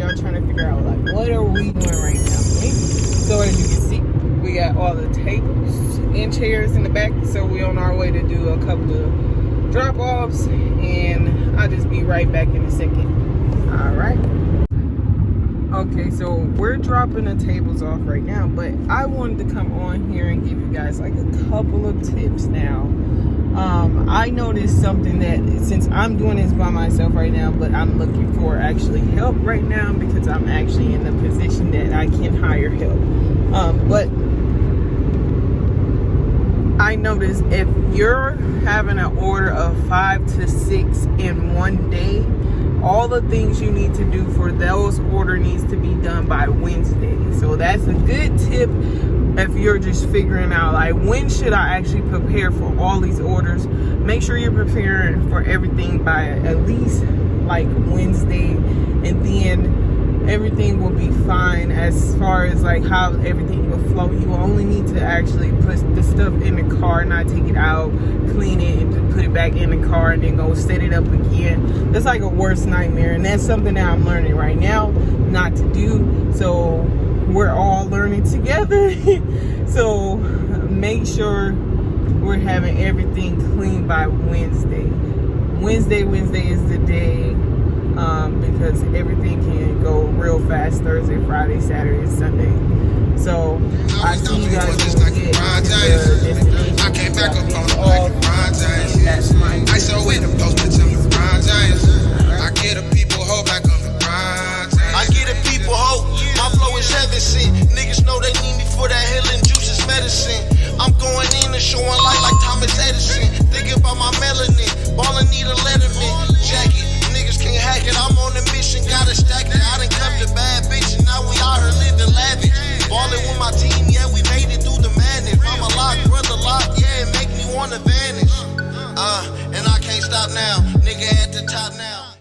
y'all trying to figure out like what are we doing right now. Okay? So as you can see, we got all the tables and chairs in the back. So we're on our way to do a couple of drop-offs, and I'll just be right back in a second. All right. Okay, so we're dropping the tables off right now, but I wanted to come on here and give you guys like a couple of tips now. I noticed something that since I'm doing this by myself right now, but I'm looking for actually help right now because I'm actually in a position that I can hire help. But I noticed if you're having an order of 5 to 6 in one day, all the things you need to do for those order needs to be done by Wednesday. So that's a good tip if you're just figuring out like when should I actually prepare for all these orders. Make sure you're preparing for everything by at least like Wednesday, and then everything will be fine as far as like how everything will flow. You only need to actually put the stuff in the car, not take it out, clean it, and just put it back in the car and then go set it up again. That's like a worst nightmare, and that's something that I'm learning right now not to do. So we're all learning together. So make sure we're having everything clean by Wednesday. Wednesday is the day, because everything can go real fast Thursday, Friday, Saturday, Sunday. So I see you guys when we get to the destination. I came back up on them like LeBron James. I saw with them post pictures of LeBron James. I get the people hope like I'm LeBron James. I get the people hope. My flow is heaven sent. Niggas know they need me for that healing juice is medicine. I'm going in and showing light like Thomas Edison. Thinking about my melanin. Ballin' need a letterman jacket. Niggas can't hack it. I'm on a mission. Gotta stack it. I done kept a bad bitch and now we out here living lavish. Ballin' with my team, yeah, we made it through the madness. Mama locked, brother locked, yeah, it make me wanna vanish. And I can't stop now. Nigga at the top now.